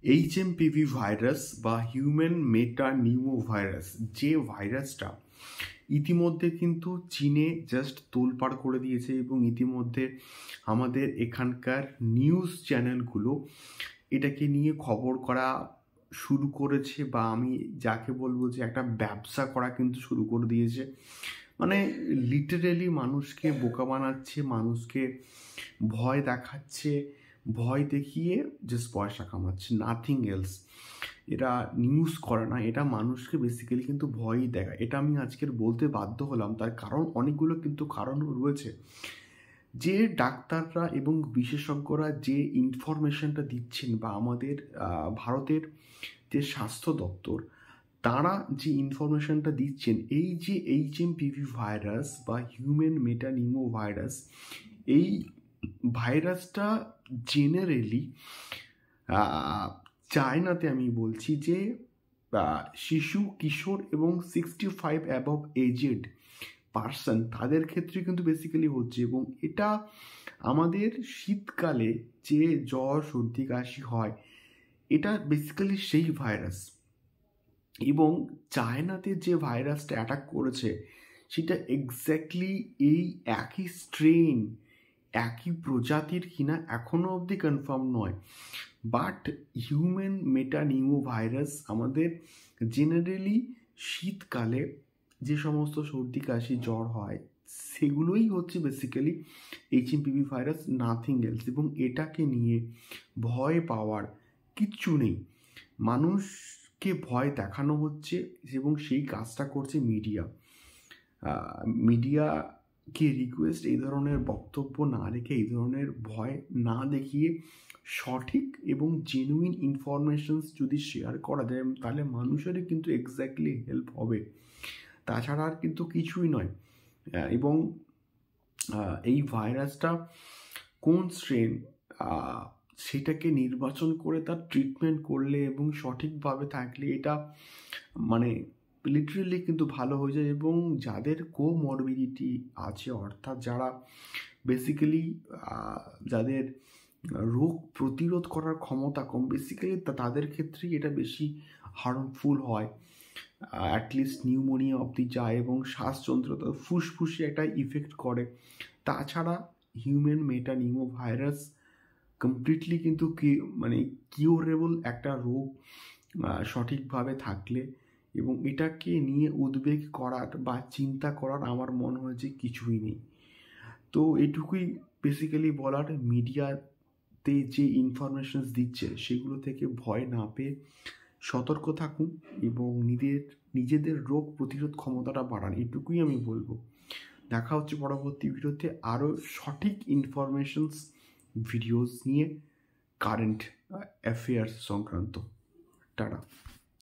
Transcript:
HMPV virus বা human মেটা pneumo virus, যে ভাইরাসটা ইতিমধ্যে কিন্তু চীনে জাস্ট তোলপাড় করে দিয়েছে এবং ইতিমধ্যে আমাদের এখানকার নিউজ চ্যানেলগুলো এটাকে নিয়ে খবর করা শুরু করেছে, বা আমি যাকে বলবো যে একটা ব্যবসা করা কিন্তু শুরু করে দিয়েছে। মানে লিটারেলি মানুষকে বোকা বানাচ্ছে, মানুষকে ভয় দেখাচ্ছে, ভয় দেখিয়ে জাস্ট পয়সা কামাচ্ছে, নাথিং এলস। এটা নিউজ করে না, এটা মানুষকে বেসিক্যালি কিন্তু ভয়ই দেখায়। এটা আমি আজকের বলতে বাধ্য হলাম, তার কারণ অনেকগুলো কিন্তু কারণ রয়েছে। যে ডাক্তাররা এবং বিশেষজ্ঞরা যে ইনফরমেশনটা দিচ্ছেন, বা আমাদের ভারতের যে স্বাস্থ্য দপ্তর তারা যে ইনফরমেশনটা দিচ্ছেন, এই যে HMPV ভাইরাস বা হিউম্যান মেটানিমো ভাইরাস, এই ভাইরাসটা জেনারেলি চায়নাতে আমি বলছি যে শিশু, কিশোর এবং 65 অ্যাবভ এজেড পার্সন তাদের ক্ষেত্রে কিন্তু বেসিক্যালি হচ্ছে। এবং এটা আমাদের শীতকালে যে জ্বর, সর্দি, কাশি হয়, এটা বেসিক্যালি সেই ভাইরাস। এবং চায়নাতে যে ভাইরাসটা অ্যাটাক করেছে সেটা এক্স্যাক্টলি এই একই স্ট্রেন, একই প্রজাতির কিনা এখনও অবধি কনফার্ম নয়। বাট হিউম্যান মেটানিমো ভাইরাস আমাদের জেনারেলি শীতকালে যে সমস্ত সর্দি, কাশি, জ্বর হয় সেগুলোই হচ্ছে basically HMPV virus, nothing else. এবং এটাকে নিয়ে ভয় পাওয়ার কিচ্ছু নেই। মানুষকে ভয় দেখানো হচ্ছে এবং সেই কাজটা করছে মিডিয়া। মিডিয়াকে রিকোয়েস্ট এই ধরনের বক্তব্য না রেখে, এই ধরনের ভয় না দেখিয়ে সঠিক এবং জেনুইন ইনফরমেশনস যদি শেয়ার করা যায়, তাহলে মানুষেরই কিন্তু এক্স্যাক্টলি হেল্প হবে, তাছাড়া আর কিন্তু কিছুই নয়। এবং এই ভাইরাসটা কোন স্ট্রেন সেটাকে নির্বাচন করে তার ট্রিটমেন্ট করলে এবং সঠিকভাবে থাকলে এটা মানে লিটারেলি কিন্তু ভালো হয়ে যায়। এবং যাদের কোমরবিডিটি আছে, অর্থাৎ যারা বেসিক্যালি যাদের রোগ প্রতিরোধ করার ক্ষমতা কম, বেসিক্যালি তাদের ক্ষেত্রেই এটা বেশি হার্মফুল হয়। অ্যাটলিস্ট নিউমোনিয়া অবধি যায় এবং শ্বাসযন্ত্রতা, ফুসফুসে একটা ইফেক্ট করে। তাছাড়া হিউম্যান মেটানিমো ভাইরাস কমপ্লিটলি কিন্তু কিউরেবল একটা রোগ সঠিকভাবে থাকলে। এবং এটাকে নিয়ে উদ্বেগ করার বা চিন্তা করার আমার মনে হয় যে কিছুই নেই। তো এটুকুই বেসিক্যালি বলার। মিডিয়াতে যে ইনফরমেশনস দিচ্ছে সেগুলো থেকে ভয় না পেয়ে সতর্ক থাকুন এবং নিজেদের রোগ প্রতিরোধ ক্ষমতাটা বাড়ান, এটুকুই আমি বলবো। দেখা হচ্ছে পরবর্তী ভিডিওতে আরও সঠিক ইনফরমেশনস ভিডিওস নিয়ে, কারেন্ট অ্যাফেয়ার্স সংক্রান্ত। টাটা।